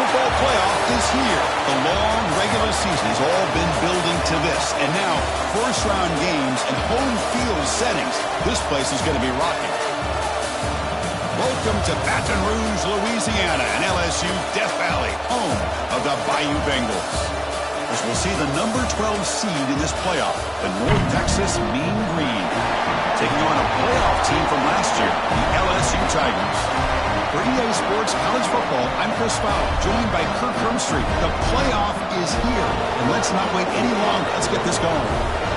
football playoff is here. The long regular season has all been building to this. And now, first-round games and home field settings. This place is going to be rocking. Welcome to Baton Rouge, Louisiana, and LSU Death Valley, home of the Bayou Bengals. As we'll see the number 12 seed in this playoff, the North Texas Mean Green, taking on a playoff team from last year, the LSU Tigers. For EA Sports College Football, I'm Chris Fowler, joined by Kirk Hermstreet. The playoff is here, and let's not wait any longer. Let's get this going.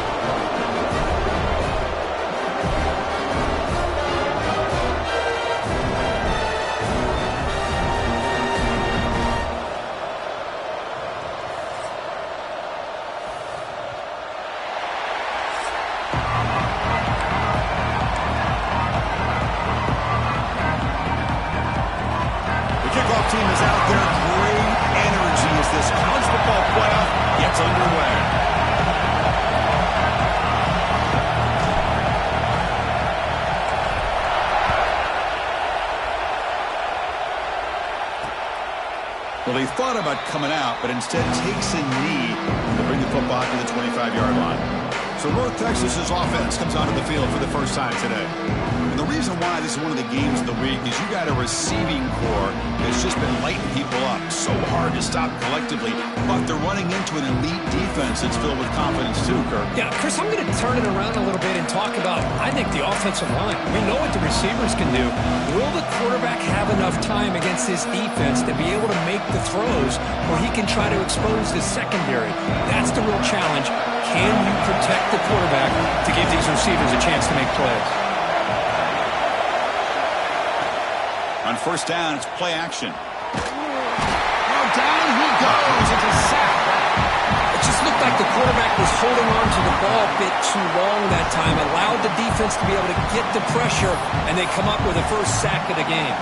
Team is out there. Great energy as this college football playoff gets underway. Well, he thought about coming out, but instead takes a knee to bring the football to the 25-yard line. So North Texas's offense comes onto the field for the first time today. And the reason why this is one of the games of the week is you got a receiving core that's just been lighting people up. So hard to stop collectively, but they're running into an elite defense that's filled with confidence too, Kirk. Yeah, Chris, I'm going to turn it around a little bit and talk about, I think, the offensive line. We know what the receivers can do. Will the quarterback have enough time against this defense to be able to make the throws where he can try to expose the secondary? That's the real challenge. Can you protect the quarterback to give these receivers a chance to make plays? On first down, it's play action. Well, down he goes. It's a sack. It just looked like the quarterback was holding on to the ball a bit too long that time, allowed the defense to be able to get the pressure, and they come up with the first sack of the game.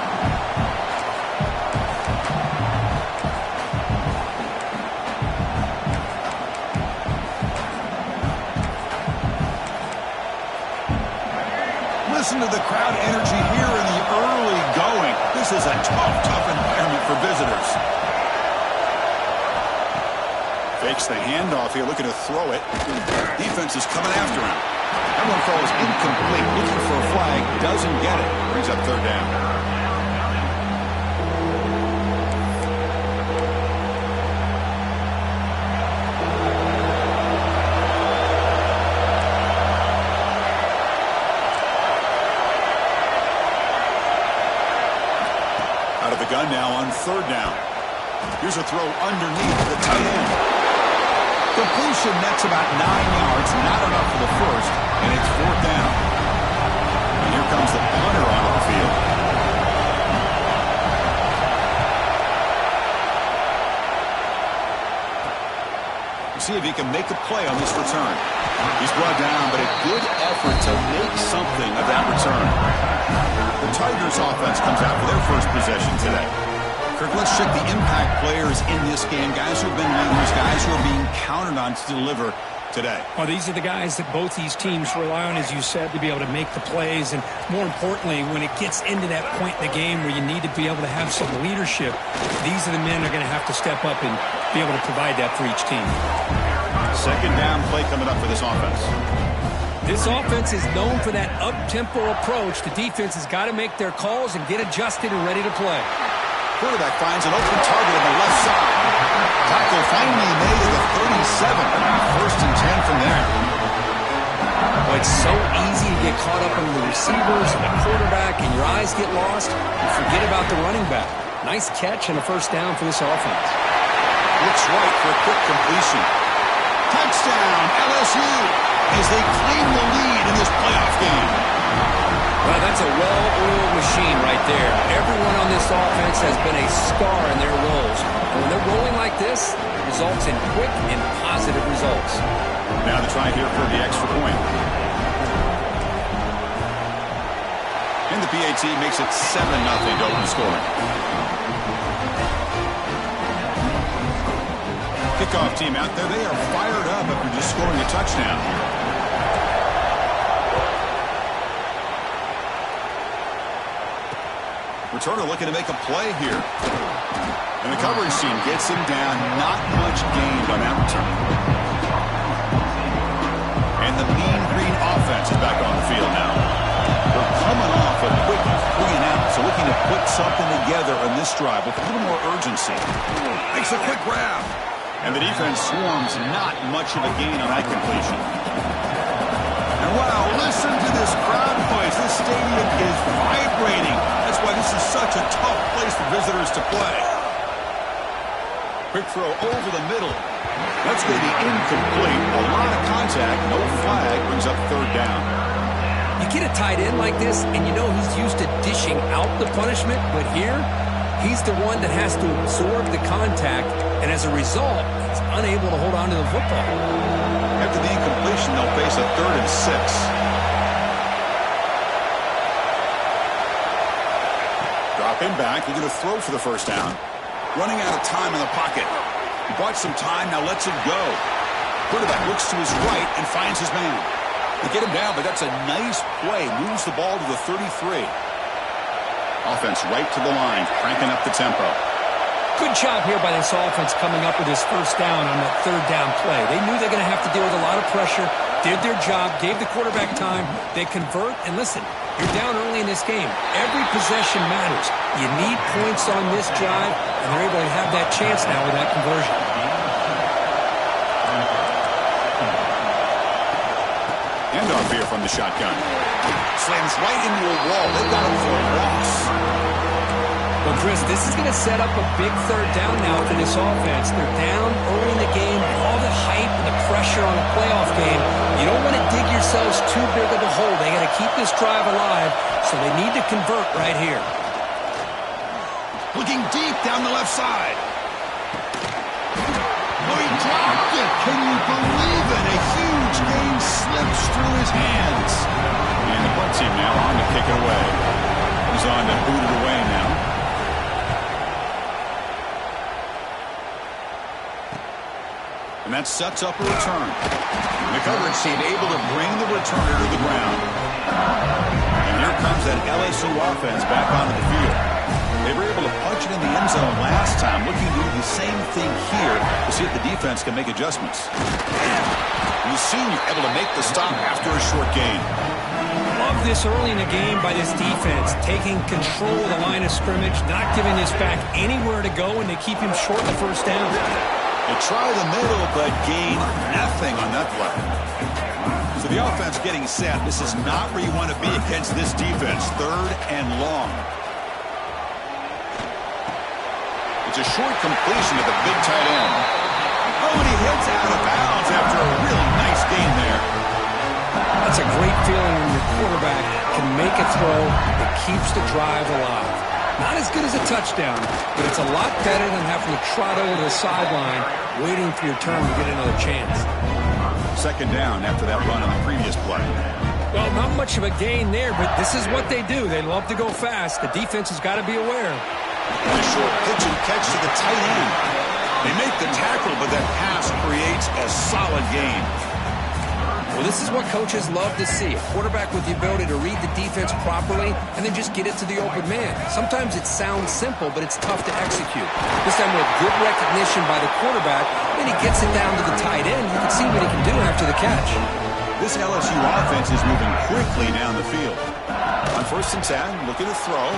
Listen to the crowd energy here in the early going. This is a tough environment for visitors. Fakes the handoff here, looking to throw it. Defense is coming after him. That one falls incomplete, looking for a flag, doesn't get it. Brings up third down. Gun now on third down. Here's a throw underneath the tight end. Completion nets about 9 yards, not enough for the first, and it's fourth down. And here comes the punter onto the field. We'll see if he can make a play on this return. He's brought down, but a good effort to make something of that return. The Tigers offense comes out for their first possession today. Kirk, let's check the impact players in this game. Guys who have been leaders, guys who are being counted on to deliver today. Well, these are the guys that both these teams rely on, as you said, to be able to make the plays. And more importantly, when it gets into that point in the game where you need to be able to have some leadership, these are the men that are going to have to step up and be able to provide that for each team. Second down play coming up for this offense. This offense is known for that up-tempo approach. The defense has got to make their calls and get adjusted and ready to play. Quarterback finds an open target on the left side. Tackle finally made at the 37. First and 10 from there. Well, it's so easy to get caught up in the receivers and the quarterback, and your eyes get lost. You forget about the running back. Nice catch and a first down for this offense. Looks right for a quick completion. Touchdown, LSU, as they claim the lead in this playoff game. Well, that's a well-oiled machine right there. Everyone on this offense has been a star in their roles. And when they're rolling like this, it results in quick and positive results. Now to try here for the extra point. And the PAT makes it 7-0 to open scoring. Kickoff team out there. They are fired up after just scoring a touchdown. Returner looking to make a play here. And the coverage team gets him down. Not much gained on that return. And the Mean Green offense is back on the field now. They're coming off a quick 3-and-out, so looking to put something together on this drive with a little more urgency. Makes a quick grab. And the defense swarms. Not much of a gain on that completion. And wow, listen to this crowd noise. This stadium is vibrating. That's why this is such a tough place for visitors to play. Quick throw over the middle. That's going to be incomplete. A lot of contact. No flag. Brings up third down. You get a tight end like this, and you know he's used to dishing out the punishment, but here, he's the one that has to absorb the contact, and as a result, he's unable to hold on to the football. After the incompletion, they'll face a 3rd and 6. Dropping back, they're going to throw for the first down. Running out of time in the pocket. He bought some time, now lets it go. Quarterback looks to his right and finds his man. They get him down, but that's a nice play. Moves the ball to the 33. Offense right to the line, cranking up the tempo. Good job here by this offense coming up with his first down on that 3rd down play. They knew they're going to have to deal with a lot of pressure, did their job, gave the quarterback time. They convert, and listen, you're down early in this game. Every possession matters. You need points on this drive, and they're able to have that chance now with that conversion. Handoff here from the shotgun. Slams right into a wall. They've got him for a loss. Well, Chris, this is going to set up a big 3rd down now for this offense. They're down early in the game. All the hype and the pressure on a playoff game. You don't want to dig yourselves too big of a hole. They got to keep this drive alive, so they need to convert right here. Looking deep down the left side. Oh, he dropped it. Can you believe it? A huge gain slips through his hands. And the punt team now on to kick it away. He's on to boot it away now. And that sets up a return. And the coverage team able to bring the returner to the ground. And here comes that LSU offense back onto the field. They were able to punch it in the end zone last time, looking to do the same thing here to see if the defense can make adjustments. And the senior able to make the stop after a short gain. Love this early in the game by this defense, taking control of the line of scrimmage, not giving this back anywhere to go, and they keep him short the first down. They try the middle, but gain nothing on that play. So the offense getting set. This is not where you want to be against this defense. 3rd and long. It's a short completion to the big tight end. Oh, and he heads out of bounds after a really nice gain there. That's a great feeling when your quarterback can make a throw that keeps the drive alive. Not as good as a touchdown, but it's a lot better than having to trot over to the sideline waiting for your turn to get another chance. 2nd down after that run on the previous play. Well, not much of a gain there, but this is what they do. They love to go fast. The defense has got to be aware. And a short pitch and catch to the tight end. They make the tackle, but that pass creates a solid gain. Well, this is what coaches love to see. A quarterback with the ability to read the defense properly and then just get it to the open man. Sometimes it sounds simple, but it's tough to execute. This time with good recognition by the quarterback, then he gets it down to the tight end. You can see what he can do after the catch. This LSU offense is moving quickly down the field. On 1st and 10, looking to throw.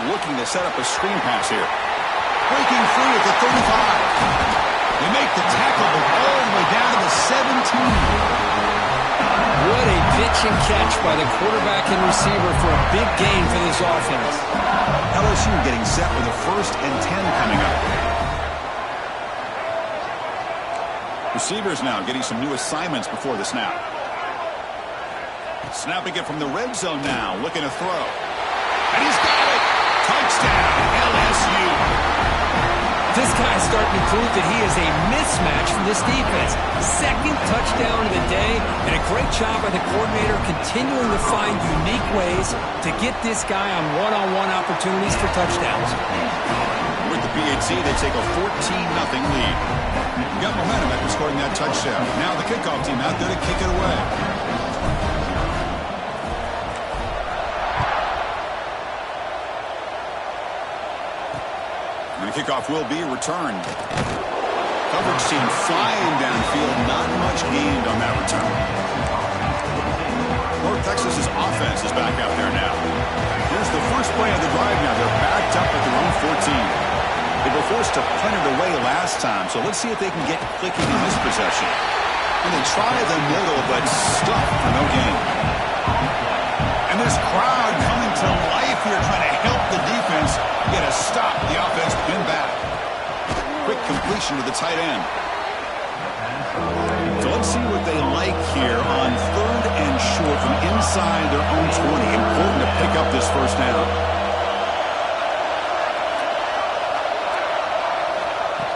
Looking to set up a screen pass here. Breaking free at the 35. They make the tackle all the way down to the 17. What a pitch and catch by the quarterback and receiver for a big gain for this offense. LSU getting set with a 1st and 10 coming up. Receivers now getting some new assignments before the snap. Snapping it from the red zone now, looking to throw. And he's got it! Touchdown, LSU! This guy's starting to prove that he is a mismatch for this defense. 2nd touchdown of the day, and a great job by the coordinator continuing to find unique ways to get this guy on one-on-one opportunities for touchdowns. With the PAT, they take a 14-0 lead. Got momentum after scoring that touchdown. Now the kickoff team out there to kick it away. kickoff will be returned. Coverage team flying downfield. Not much gained on that return. North Texas's offense is back out there now. Here's the first play of the drive now. They're backed up at their own 14. They were forced to punt it away last time, so let's see if they can get clicking in this possession. And they try the middle, but stuffed for no gain. And this crowd coming to life here, trying to help the defense get a stop. The offense pinned back. Quick completion to the tight end. So let's see what they like here on 3rd and short from inside their own 20. Important to pick up this first down.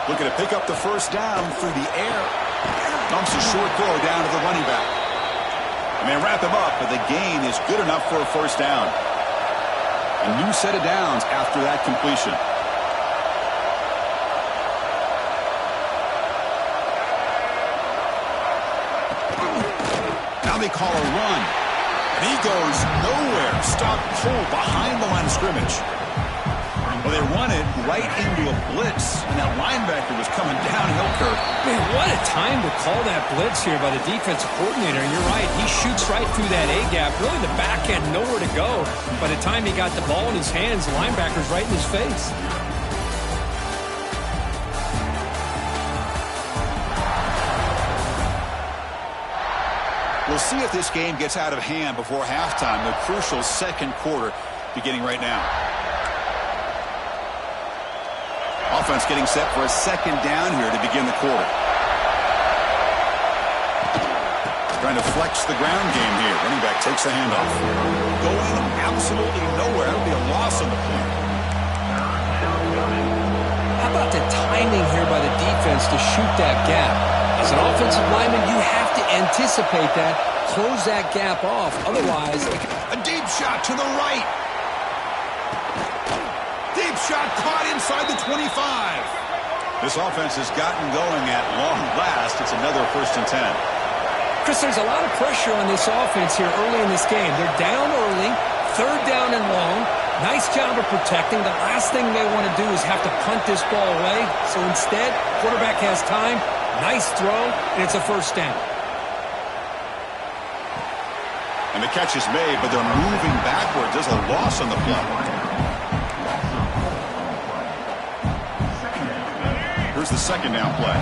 Looking to pick up the first down through the air. Dumps a short throw down to the running back. And they wrap him up, but the gain is good enough for a first down. A new set of downs after that completion. Now they call a run. And he goes nowhere. Stopped cold behind the line of scrimmage. Well, they run it right into a blitz, and that linebacker was coming downhill curve. Man, what a time to call that blitz here by the defensive coordinator. And you're right, he shoots right through that A-gap. Really, the back end, nowhere to go. By the time he got the ball in his hands, the linebacker's right in his face. We'll see if this game gets out of hand before halftime. The crucial second quarter beginning right now. Offense getting set for a second down here to begin the quarter. Trying to flex the ground game here. Running back takes the handoff. Going absolutely nowhere. That'll be a loss on the play. How about the timing here by the defense to shoot that gap? As an offensive lineman, you have to anticipate that, close that gap off. Otherwise, a deep shot to the right. Deep shot caught inside the 25. This offense has gotten going at long last. It's another 1st and 10. Chris, there's a lot of pressure on this offense here early in this game. They're down early, 3rd down and long. Nice job of protecting. The last thing they want to do is have to punt this ball away. So instead, quarterback has time. Nice throw, and it's a first down. And the catch is made, but they're moving backwards. There's a loss on the play. Here's the second down play.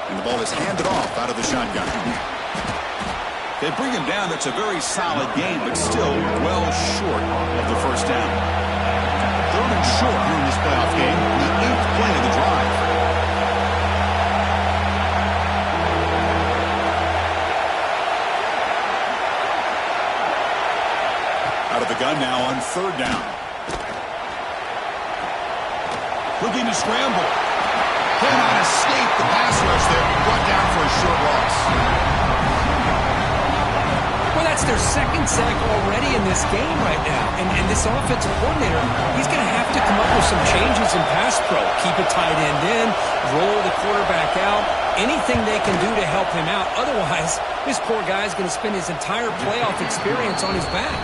And the ball is handed off out of the shotgun. They bring him down. That's a very solid gain, but still well short of the first down. 3rd and short here in this playoff game. The 8th play of the drive. Out of the gun now on 3rd down. Looking to scramble. Cannot escape the pass rush there. Brought down for a short loss. Well, that's their 2nd sack already in this game right now. And this offensive coordinator, he's going to have to come up with some changes in pass pro. Keep a tight end in, roll the quarterback out, anything they can do to help him out. Otherwise, this poor guy's going to spend his entire playoff experience on his back.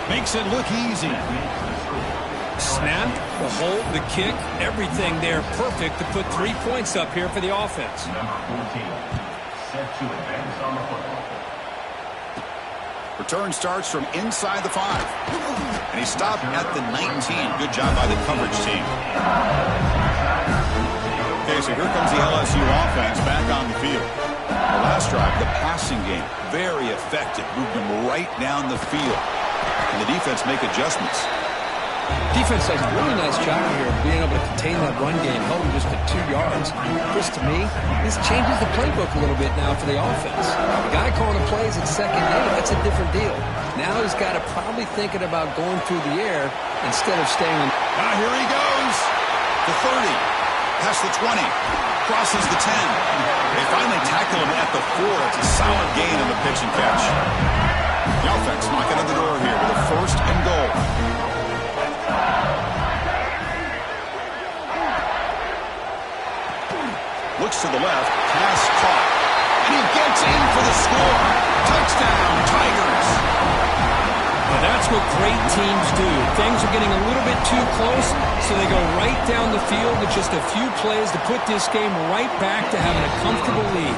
Makes it look easy. Snap, the hold, the kick, everything there perfect to put 3 points up here for the offense. Number 14, set to advance on the football. Return starts from inside the 5. And he stopped at the 19. Good job by the coverage team. Okay, so here comes the LSU offense back on the field. The last drive, the passing game, very effective. Moved them right down the field. And the defense make adjustments. Defense does a really nice job here of being able to contain that run game, held him just at 2 yards. Chris, to me, this changes the playbook a little bit now for the offense. The guy calling the plays at 2nd and 8, that's a different deal. Now he's got to probably thinking about going through the air instead of staying in. Now here he goes. The 30, past the 20, crosses the 10. They finally tackle him at the 4. It's a solid gain on the pitch and catch. The offense knocking on the door here with a 1st and goal. Looks to the left, pass caught, and he gets in for the score. Touchdown, Tigers. Well, that's what great teams do. Things are getting a little bit too close, so they go right down the field with just a few plays to put this game right back to having a comfortable lead.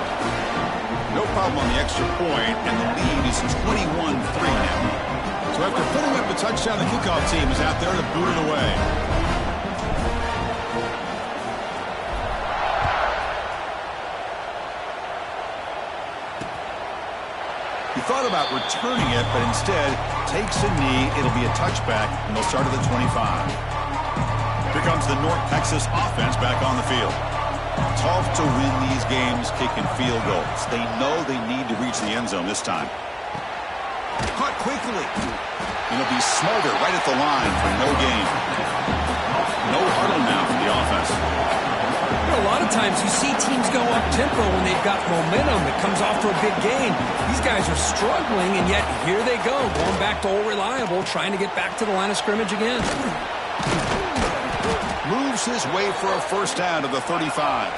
No problem on the extra point, and the lead is 21-3 now. So after putting up the touchdown, the kickoff team is out there to boot it away. He thought about returning it, but instead takes a knee. It'll be a touchback, and they'll start at the 25. Here comes the North Texas offense back on the field. Tough to win these games kicking field goals. They know they need to reach the end zone this time. Caught quickly. It'll be smothered right at the line for no gain. No huddle now for the offense. A lot of times you see teams go up-tempo when they've got momentum. It comes off to a big gain. These guys are struggling, and yet here they go, going back to old reliable, trying to get back to the line of scrimmage again. Moves his way for a first down to the 35.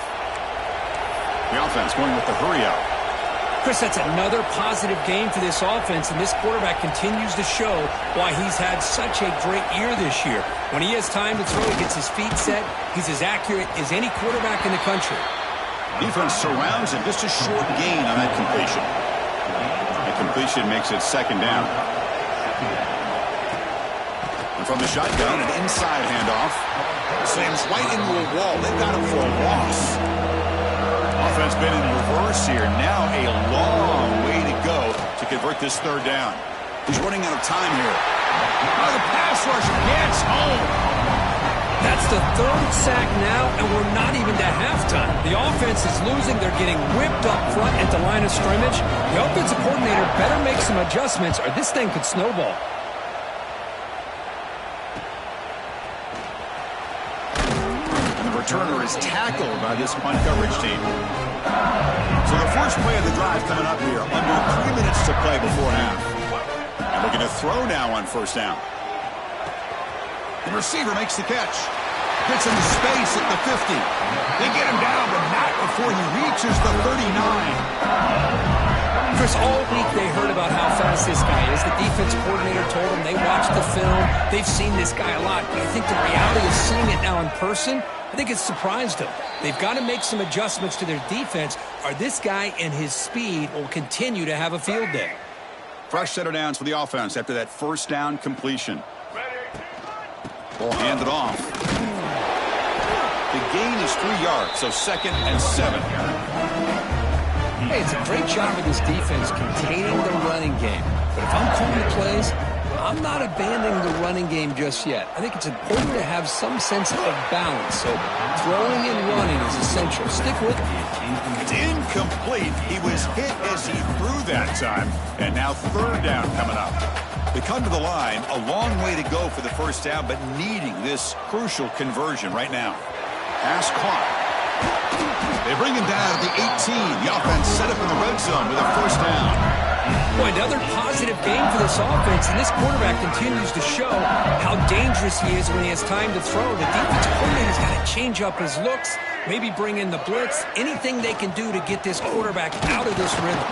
The offense going with the hurry-up. Chris, that's another positive game for this offense, and this quarterback continues to show why he's had such a great year this year. When he has time to throw, he gets his feet set. He's as accurate as any quarterback in the country. Defense surrounds him. Just a short gain on that completion. The completion makes it second down. And from the shotgun, an inside handoff. Slams right into a wall. They've got him for a loss. Offense been in reverse here. Now a long way to go to convert this third down. He's running out of time here. Oh, the pass rush gets home. That's the third sack now, and we're not even to halftime. The offense is losing. They're getting whipped up front at the line of scrimmage. The offensive coordinator better make some adjustments, or this thing could snowball. Returner is tackled by this punt coverage team. So the first play of the drive coming up here. Under 3 minutes to play before half. And looking to throw now on first down. The receiver makes the catch. Gets into space at the 50. They get him down, but not before he reaches the 39. Chris, all week they heard about how fast this guy is. The defense coordinator told them they watched the film. They've seen this guy a lot. But I think the reality of seeing it now in person, I think it's surprised them. They've got to make some adjustments to their defense, or this guy and his speed will continue to have a field day. Fresh set of downs for the offense after that first down completion. Ball handed off. The gain is 3 yards, so 2nd and 7. Hey, it's a great job of this defense containing the running game. But if I'm calling the plays, I'm not abandoning the running game just yet. I think it's important to have some sense of balance. So throwing and running is essential. Stick with it. It's incomplete. He was hit as he threw that time. And now third down coming up. They come to the line. A long way to go for the first down, but needing this crucial conversion right now. Pass clock. They bring him down at the 18. The offense set up in the red zone with a first down. Boy, another positive game for this offense, and this quarterback continues to show how dangerous he is when he has time to throw. The defensive coordinator's got to change up his looks, maybe bring in the blitz, anything they can do to get this quarterback out of this rhythm.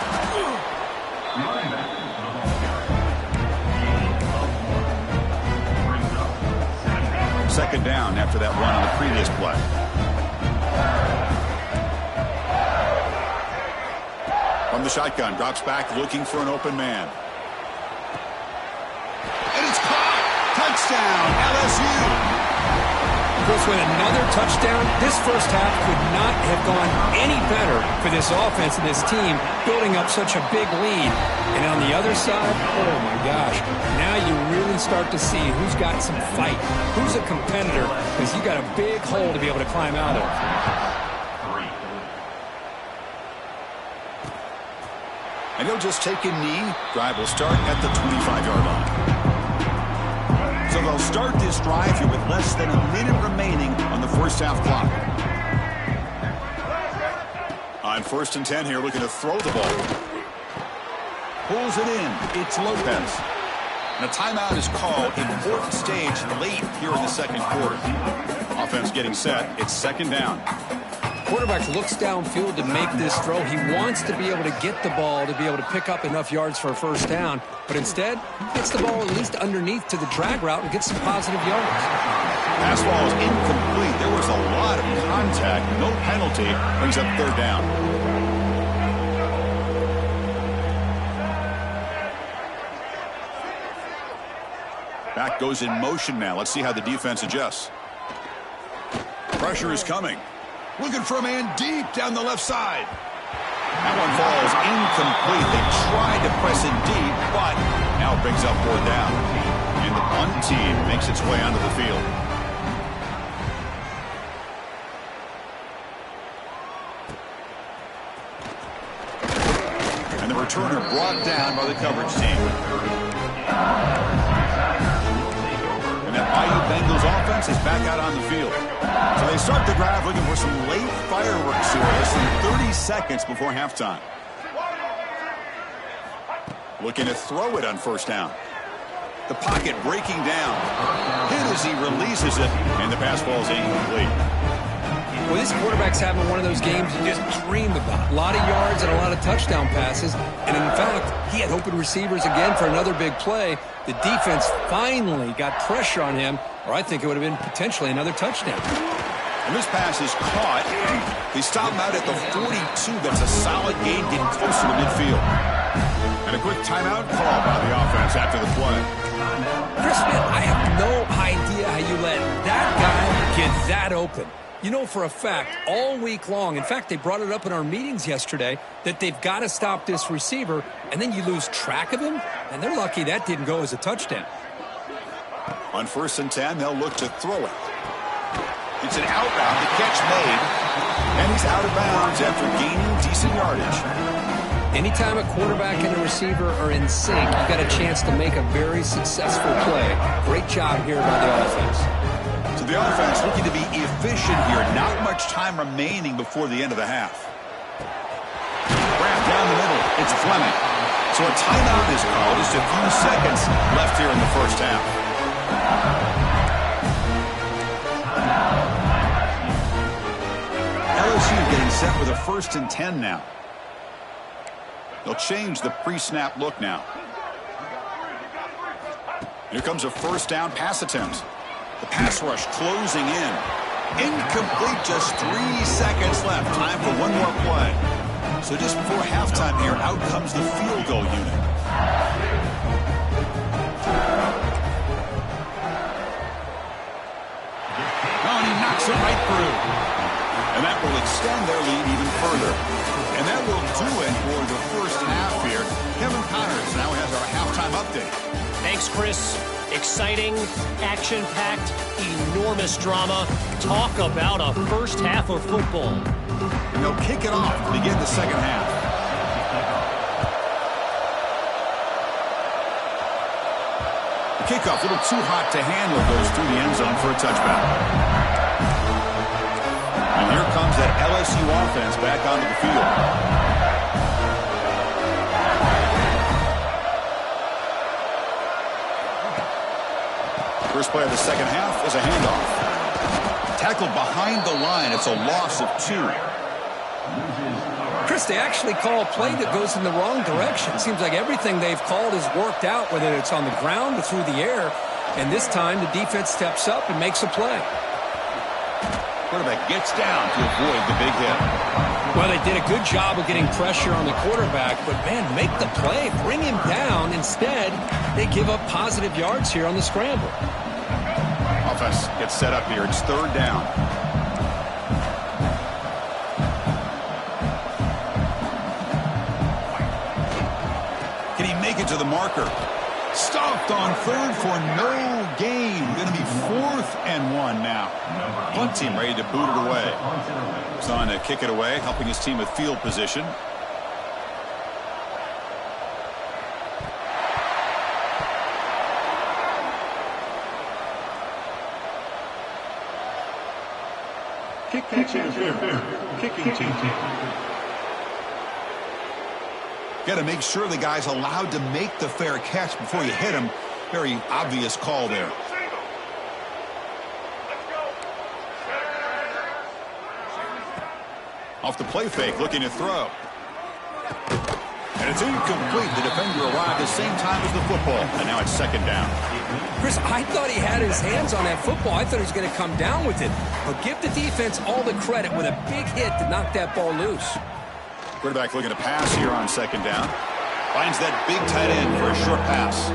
Second down after that run on the previous play. From the shotgun, drops back looking for an open man. And it's caught! Touchdown, LSU! Chris, with another touchdown, this first half could not have gone any better for this offense and this team, building up such a big lead. And on the other side, oh my gosh, now you really start to see who's got some fight, who's a competitor, because you got a big hole to be able to climb out of. And he'll just take a knee. Drive will start at the 25-yard line. So they'll start this drive here with less than a minute remaining on the first half clock. On 1st and 10 here, looking to throw the ball. Pulls it in. It's Lopez. And a timeout is called. Important stage late here in the second quarter. Offense getting set. It's second down. quarterback looks downfield to make this throw. He wants to be able to get the ball to be able to pick up enough yards for a first down, but instead gets the ball at least underneath to the drag route and gets some positive yards. Pass ball is incomplete. There was a lot of contact. No penalty. Brings up third down. Back goes in motion now. Let's see how the defense adjusts. Pressure is coming. Looking for a man deep down the left side. That one falls incomplete. They tried to press it deep, but now it brings up fourth down. And the punt team makes its way onto the field. And the returner brought down by the coverage team. And that IU Bengals offense is back out on the field. So they start the drive looking for some late fireworks here. Less than 30 seconds before halftime. Looking to throw it on first down. The pocket breaking down. Hit as he releases it, and the pass ball is incomplete. Well, this quarterback's having one of those games you just dreamed about. A lot of yards and a lot of touchdown passes. And in fact, he had open receivers again for another big play. The defense finally got pressure on him, or I think it would have been potentially another touchdown. And this pass is caught. They stop him out at the 42. That's a solid gain, getting closer to midfield. And a quick timeout call by the offense after the play. Chris, man, I have no idea how you let that guy get that open. You know for a fact, all week long, in fact, they brought it up in our meetings yesterday, that they've got to stop this receiver, and then you lose track of him, and they're lucky that didn't go as a touchdown. On 1st and 10, they'll look to throw it. It's an outbound, the catch made, and he's out of bounds after gaining decent yardage. Anytime a quarterback and a receiver are in sync, you got a chance to make a very successful play. Great job here by the offense. So the offense looking to be efficient here. Not much time remaining before the end of the half. Wrapped down the middle. It's Fleming. So a timeout is called. Just a few seconds left here in the first half. LSU getting set with a 1st and 10 now. They'll change the pre-snap look now. Here comes a first down pass attempt. The pass rush closing in. Incomplete, just 3 seconds left. Time for one more play. So just before halftime here, out comes the field goal unit. Oh, and he knocks it right through. And that will extend their lead even further. And that will do it for the first half here. Kevin Connors now has our halftime update. Thanks, Chris. Exciting, action-packed, enormous drama. Talk about a first half of football. And they'll kick it off to begin the second half. The kickoff, a little too hot to handle, goes through the end zone for a touchback. And here comes that LSU offense back onto the field. First play of the second half is a handoff. Tackled behind the line. It's a loss of 2. Chris, they actually call a play that goes in the wrong direction. Seems like everything they've called has worked out, whether it's on the ground or through the air. And this time the defense steps up and makes a play. Quarterback gets down to avoid the big hit. Well, they did a good job of getting pressure on the quarterback, but, man, make the play. Bring him down. Instead, they give up positive yards here on the scramble. Offense gets set up here. It's 3rd down. Can he make it to the marker? Stopped on 3rd for no gain. Going to be 4th and 1 now. Punt team ready to boot it away. He's on to kick it away, helping his team with field position. Kicking team. Got to make sure the guy's allowed to make the fair catch before you hit him. Very obvious call there. Off the play fake, looking to throw. And it's incomplete. The defender arrived the same time as the football. And now it's second down. Chris, I thought he had his hands on that football. I thought he was going to come down with it. But give the defense all the credit with a big hit to knock that ball loose. Quarterback looking to pass here on second down. Finds that big tight end for a short pass.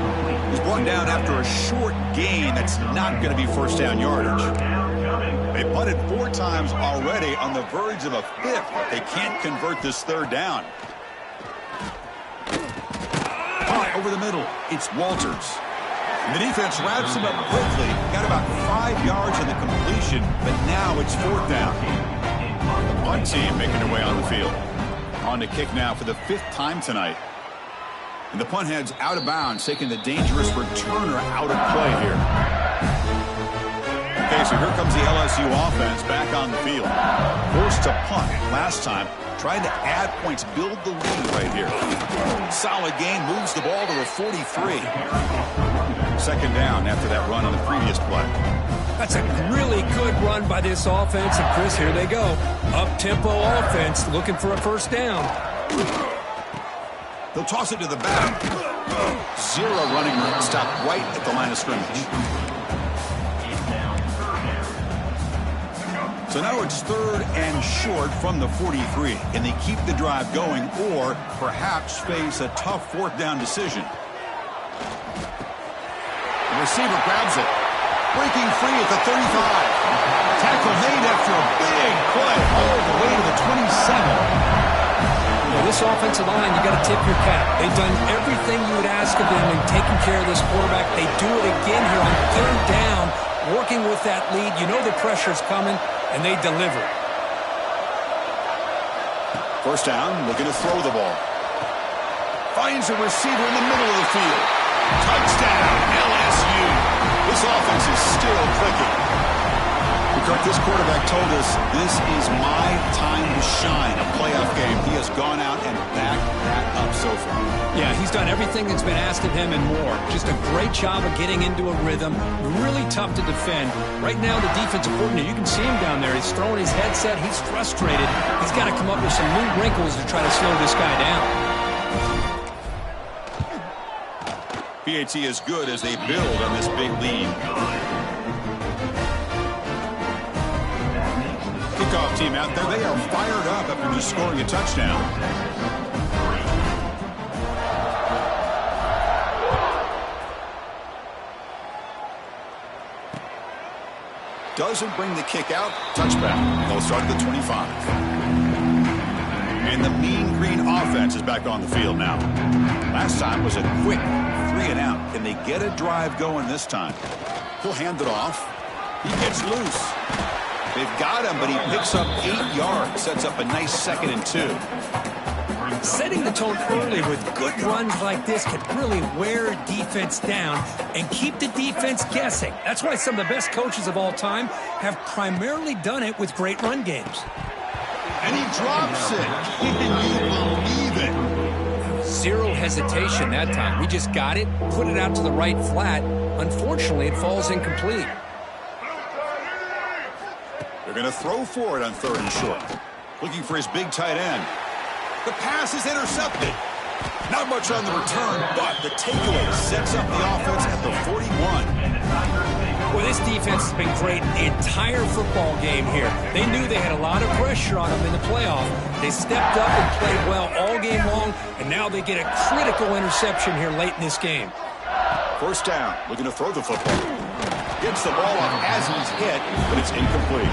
He's brought down after a short gain. That's not going to be first down yardage. They punted 4 times already, on the verge of a 5th. They can't convert this third down. Over the middle, it's Walters. And the defense wraps him up quickly. Got about 5 yards in the completion, but now it's 4th down. One team making their way on the field. On to kick now for the 5th time tonight. And the punt heads out of bounds, taking the dangerous returner out of play here. Okay, so here comes the LSU offense back on the field. Forced to punt last time. Trying to add points, build the lead right here. Solid gain, moves the ball to the 43. Second down after that run on the previous play. That's a really good run by this offense. And Chris, here they go. Up-tempo offense, looking for a first down. They'll toss it to the back. 0 running room, stopped right at the line of scrimmage. So now it's 3rd and short from the 43. Can they keep the drive going or perhaps face a tough 4th down decision? The receiver grabs it. Breaking free at the 35. Tackle made after a big play all the way to the 27. Well, this offensive line, you got to tip your cap. They've done everything you would ask of them in taking care of this quarterback. They do it again here on 3rd down, working with that lead. You know the pressure's coming, and they deliver. First down, looking to throw the ball. Finds a receiver in the middle of the field. Touchdown, LSU. This offense is still clicking. This quarterback told us this is my time to shine, a playoff game. He has gone out and backed that up so far. Yeah, he's done everything that's been asked of him and more. Just a great job of getting into a rhythm. Really tough to defend. Right now, the defensive coordinator, you can see him down there. He's throwing his headset. He's frustrated. He's got to come up with some new wrinkles to try to slow this guy down. PAT is good as they build on this big lead. Kickoff team out there, they are fired up after just scoring a touchdown. Doesn't bring the kick out. Touchback. They'll start at the 25. And the Mean Green offense is back on the field now. Last time was a quick 3-and-out. Can they get a drive going this time? He'll hand it off. He gets loose. They've got him, but he picks up 8 yards. Sets up a nice 2nd and 2. Setting the tone early with good runs like this can really wear a defense down and keep the defense guessing. That's why some of the best coaches of all time have primarily done it with great run games. And he drops it. Can you believe it? 0 hesitation that time. We just got it, put it out to the right flat. Unfortunately, it falls incomplete. They're going to throw for it on 3rd and short. Looking for his big tight end. The pass is intercepted. Not much on the return, but the takeaway sets up the offense at the 41. Well, this defense has been great the entire football game here. They knew they had a lot of pressure on them in the playoff. They stepped up and played well all game long, and now they get a critical interception here late in this game. First down, looking to throw the football. Gets the ball off as he's hit, but it's incomplete.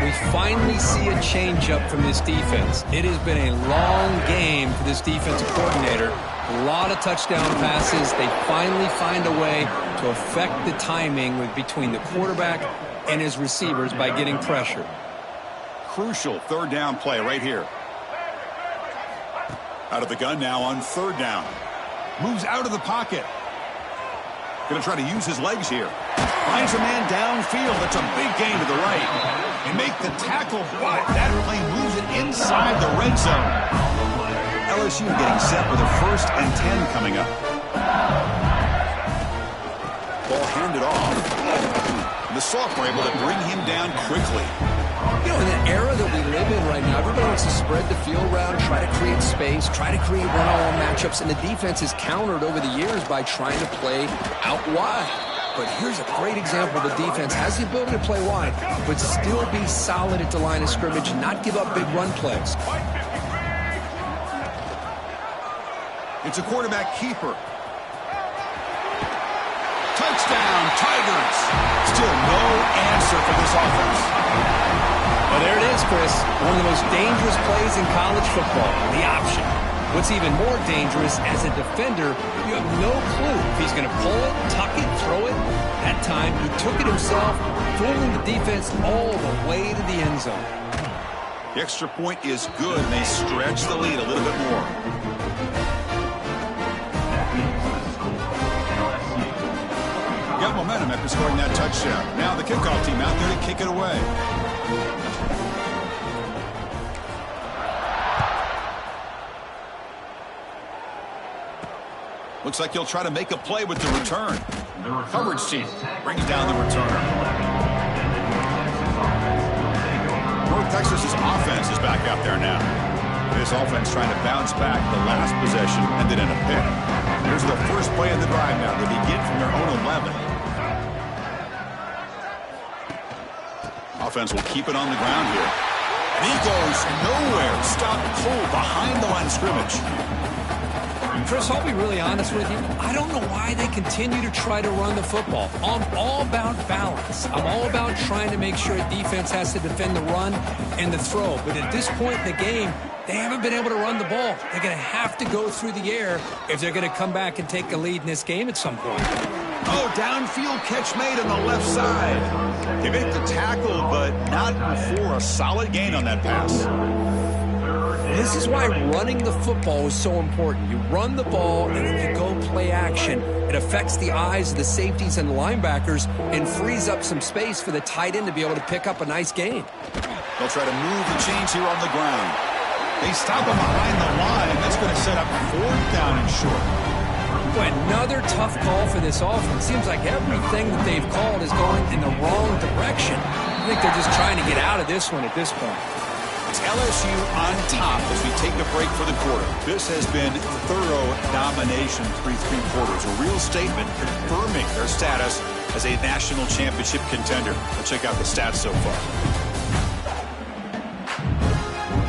We finally see a changeup from this defense. It has been a long game for this defensive coordinator. A lot of touchdown passes. They finally find a way to affect the timing between the quarterback and his receivers by getting pressure. Crucial 3rd down play right here. Out of the gun now on 3rd down. Moves out of the pocket. Going to try to use his legs here. Finds a man downfield. That's a big gain to the right. And make the tackle, but that play moves it inside the red zone. LSU getting set with a 1st and 10 coming up. Ball handed off. And the sophomore able to bring him down quickly. You know, in the era that we live in right now, everybody wants to spread the field around, try to create space, try to create one-on-one matchups, and the defense is countered over the years by trying to play out wide. But here's a great example. The defense has the ability to play wide, but still be solid at the line of scrimmage and not give up big run plays. It's a quarterback keeper. Touchdown, Tigers. Still no answer for this offense. Well, there it is, Chris. One of the most dangerous plays in college football, the option. What's even more dangerous, as a defender, you have no clue if he's going to pull it, tuck it, throw it. That time, he took it himself, fooling the defense all the way to the end zone. The extra point is good, and they stretch the lead a little bit more. Got momentum after scoring that touchdown. Now the kickoff team out there to kick it away. Looks like he'll try to make a play with the return. Coverage team brings down the returner. North Texas's offense is back out there now. This offense trying to bounce back. The last possession ended in a pick. Here's the first play of the drive now. They begin from their own 11. Offense will keep it on the ground here. And he goes nowhere. Stopped cold behind the line of scrimmage. Chris, I'll be really honest with you. I don't know why they continue to try to run the football. I'm all about balance. I'm all about trying to make sure a defense has to defend the run and the throw. But at this point in the game, they haven't been able to run the ball. They're going to have to go through the air if they're going to come back and take a lead in this game at some point. Oh, downfield catch made on the left side. They make the tackle, but not before a solid gain on that pass. This is why running the football is so important. You run the ball, and then you go play action. It affects the eyes of the safeties and the linebackers and frees up some space for the tight end to be able to pick up a nice gain. They'll try to move the chains here on the ground. They stop him behind the line. That's going to set up 4th down and short. Boy, another tough call for this offense. Seems like everything that they've called is going in the wrong direction. I think they're just trying to get out of this one at this point. It's LSU on top as we take a break for the quarter. This has been thorough domination through 3 quarters. A real statement confirming their status as a national championship contender. Let's check out the stats so far.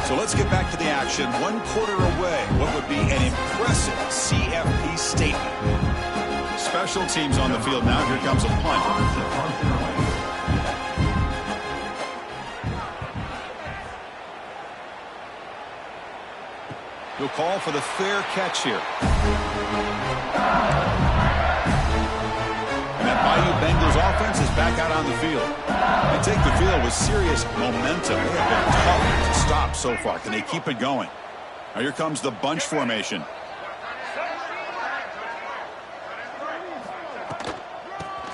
So let's get back to the action. 1 quarter away. What would be an impressive CFP statement. Special teams on the field now. Here comes a punt. He'll call for the fair catch here. And that Bayou Bengals offense is back out on the field. They take the field with serious momentum. They have been tough to stop so far. Can they keep it going? Now here comes the bunch formation.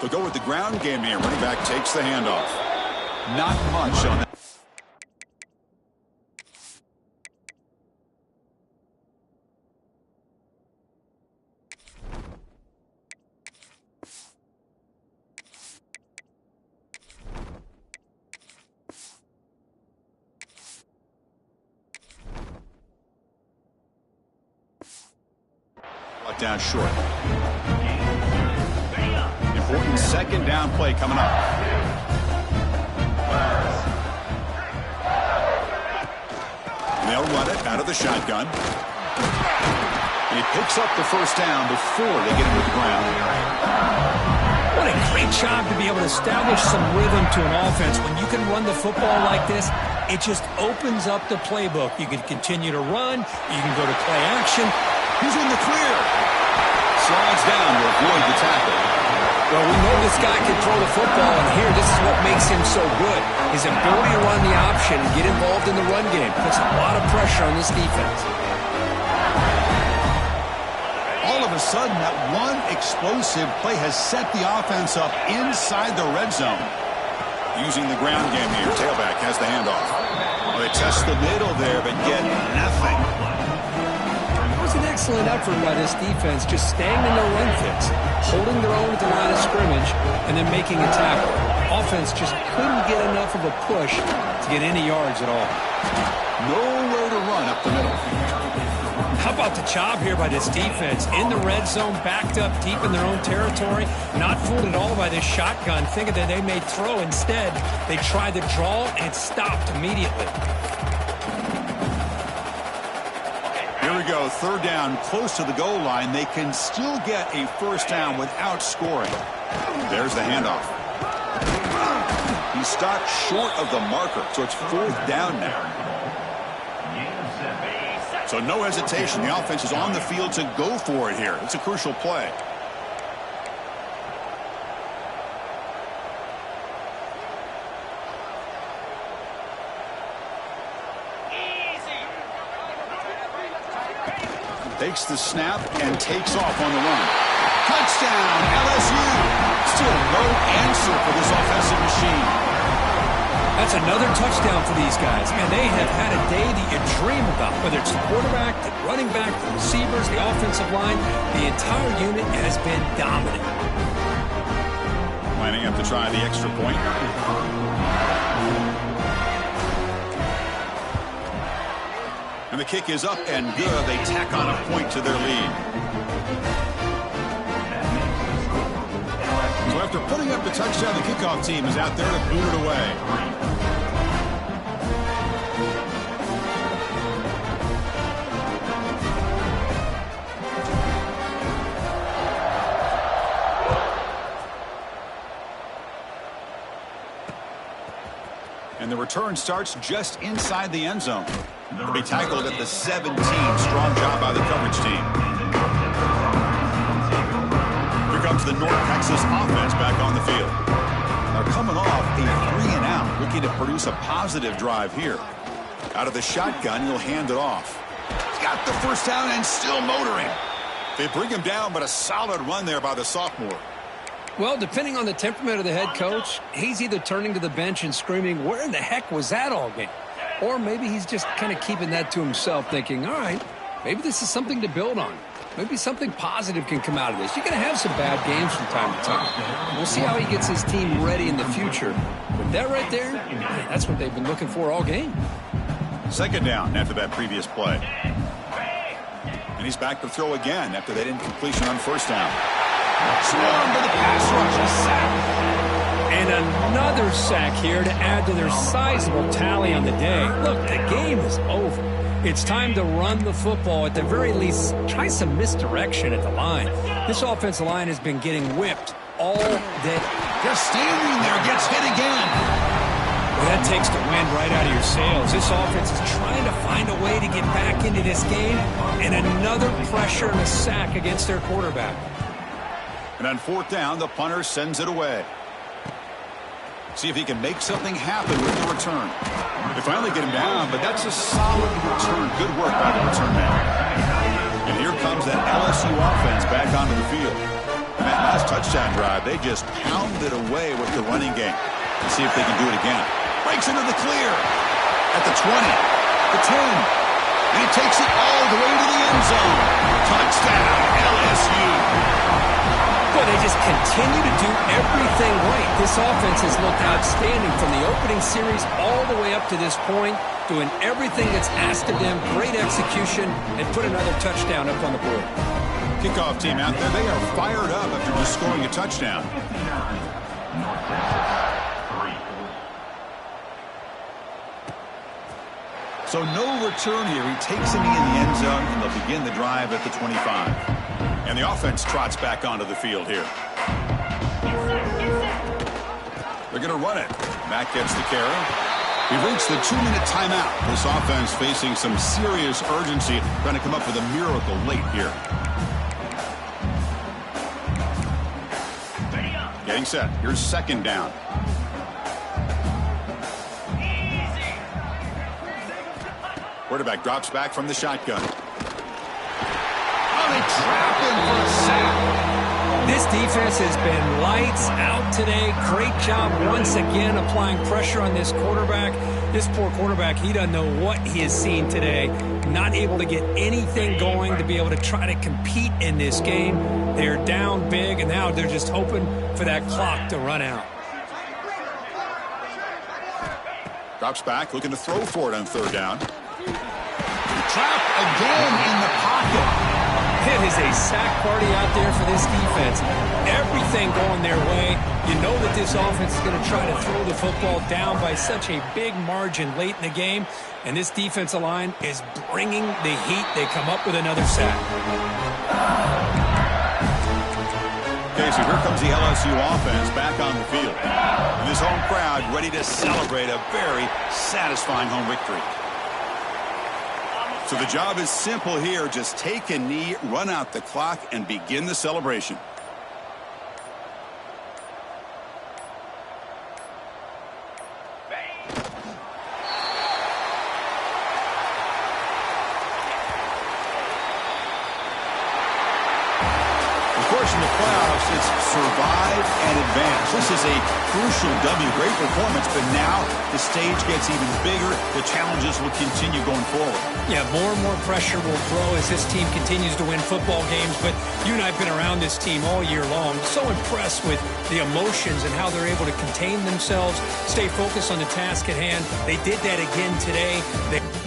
They'll go with the ground game here. Running back takes the handoff. Not much on that. Down short. Important 2nd down play coming up. And they'll run it out of the shotgun. And he picks up the 1st down before they get him to the ground. What a great job to be able to establish some rhythm to an offense. When you can run the football like this, it just opens up the playbook. You can continue to run. You can go to play action. He's in the clear. Slides down to avoid the tackle. Well, we know this guy can throw the football, and here, this is what makes him so good. His ability to run the option and get involved in the run game puts a lot of pressure on this defense. All of a sudden, that one explosive play has set the offense up inside the red zone. Using the ground game here, tailback has the handoff. Well, they test the middle there, but get nothing. An excellent effort by this defense, just staying in their run fits, holding their own at the line of scrimmage, and then making a tackle. offense just couldn't get enough of a push to get any yards at all. Nowhere to run up the middle. How about the job here by this defense? In the red zone, backed up deep in their own territory, not fooled at all by this shotgun, thinking that they may throw. Instead, they tried to draw and stopped immediately. Here we go, third down, close to the goal line. They can still get a first down without scoring. There's the handoff. He stopped short of the marker, so it's fourth down now. So no hesitation. The offense is on the field to go for it here. It's a crucial play. Takes the snap and takes off on the run. Touchdown, LSU. Still no answer for this offensive machine. That's another touchdown for these guys, and they have had a day that you dream about, whether it's the quarterback, the running back, the receivers, the offensive line. The entire unit has been dominant. Lining up to try the extra point. And the kick is up and good. They tack on a point to their lead. So after putting up the touchdown, the kickoff team is out there to boot it away. And the return starts just inside the end zone. They'll be tackled at the 17. Strong job by the coverage team. Here comes the North Texas offense back on the field. They're coming off a 3-and-out, looking to produce a positive drive here. Out of the shotgun, he'll hand it off. He's got the first down and still motoring. They bring him down, but a solid run there by the sophomore. Well, depending on the temperament of the head coach, he's either turning to the bench and screaming, where in the heck was that all game? Or maybe he's just kind of keeping that to himself, thinking, all right, maybe this is something to build on. Maybe something positive can come out of this. You're going to have some bad games from time to time. We'll see how he gets his team ready in the future. But that right there, that's what they've been looking for all game. Second down after that previous play. And he's back to throw again after that incompletion on first down. Swarmed to the pass rush, a sack. And another sack here to add to their sizable tally on the day. Look, the game is over. It's time to run the football. At the very least, try some misdirection at the line. This offensive line has been getting whipped all day. Just standing there, gets hit again. Well, that takes the wind right out of your sails. This offense is trying to find a way to get back into this game. And another pressure and a sack against their quarterback. And on fourth down, the punter sends it away. See if he can make something happen with the return. They finally get him down, but that's a solid return. Good work by the return man. And here comes that LSU offense back onto the field. And that last touchdown drive, they just pounded away with the running game. Let's see if they can do it again. Breaks into the clear. At the 20, the 10. And he takes it all the way to the end zone. Touchdown, LSU. Boy, they just continue to do everything right. This offense has looked outstanding from the opening series all the way up to this point, doing everything that's asked of them, great execution, and put another touchdown up on the board. Kickoff team out there, they are fired up after just scoring a touchdown. So no return here. He takes it in the end zone, and they'll begin the drive at the 25. And the offense trots back onto the field here. They're going to run it. Mack gets the carry. We've reached the 2-minute timeout. This offense facing some serious urgency, trying to come up with a miracle late here. Getting set. Here's second down. Quarterback drops back from the shotgun. Oh, they trap him for a sack. This defense has been lights out today. Great job once again applying pressure on this quarterback. This poor quarterback, he doesn't know what he has seen today. Not able to get anything going to be able to try to compete in this game. They're down big, and now they're just hoping for that clock to run out. Drops back, looking to throw for it on third down. Trapped again in the pocket. It is a sack party out there for this defense. Everything going their way. You know that this offense is going to try to throw the football down by such a big margin late in the game. And this defensive line is bringing the heat. They come up with another sack. Okay, so here comes the LSU offense back on the field. And this home crowd ready to celebrate a very satisfying home victory. So the job is simple here. Just take a knee, run out the clock, and begin the celebration. Of course, in the playoffs, it's survive and advance. This is a crucial W. Great performance, but now the stage gets even bigger. The challenges will continue going forward. Yeah, more and more pressure will grow as this team continues to win football games. But you and I have been around this team all year long. So impressed with the emotions and how they're able to contain themselves, stay focused on the task at hand. They did that again today.